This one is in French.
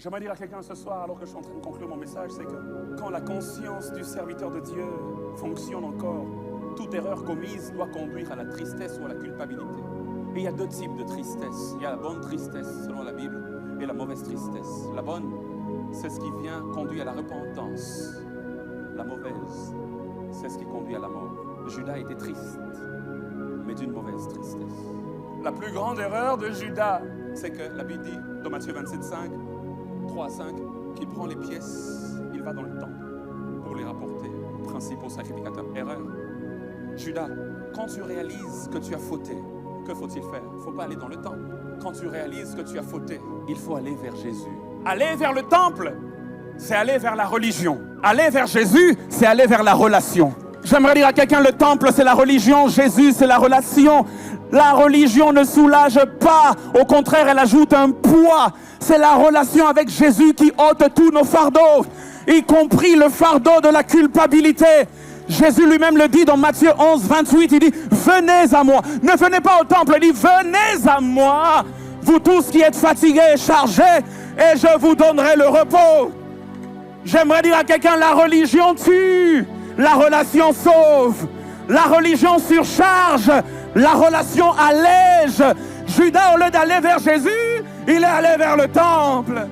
J'aimerais dire à quelqu'un ce soir, alors que je suis en train de conclure mon message, c'est que quand la conscience du serviteur de Dieu fonctionne encore, toute erreur commise doit conduire à la tristesse ou à la culpabilité. Et il y a deux types de tristesse. Il y a la bonne tristesse, selon la Bible, et la mauvaise tristesse. La bonne, c'est ce qui vient conduire à la repentance. La mauvaise, c'est ce qui conduit à la mort. Judas était triste, mais d'une mauvaise tristesse. La plus grande erreur de Judas, c'est que la Bible dit, dans Matthieu 27, 5, 3 à 5, qu'il prend les pièces, il va dans le temple pour les rapporter, principaux sacrificateurs. Erreur. Judas, quand tu réalises que tu as fauté, que faut-il faire? Il ne faut pas aller dans le temple. Quand tu réalises que tu as fauté, il faut aller vers Jésus. Aller vers le temple, c'est aller vers la religion. Aller vers Jésus, c'est aller vers la relation. J'aimerais dire à quelqu'un, le temple, c'est la religion. Jésus, c'est la relation. La religion ne soulage pas. Au contraire, elle ajoute un poids. C'est la relation avec Jésus qui ôte tous nos fardeaux, y compris le fardeau de la culpabilité. Jésus lui-même le dit dans Matthieu 11, 28, il dit « Venez à moi ». Ne venez pas au temple, il dit « Venez à moi, vous tous qui êtes fatigués et chargés, et je vous donnerai le repos ». J'aimerais dire à quelqu'un, la religion tue, la relation sauve. La religion surcharge, la relation allège. Judas, au lieu d'aller vers Jésus, il est allé vers le temple.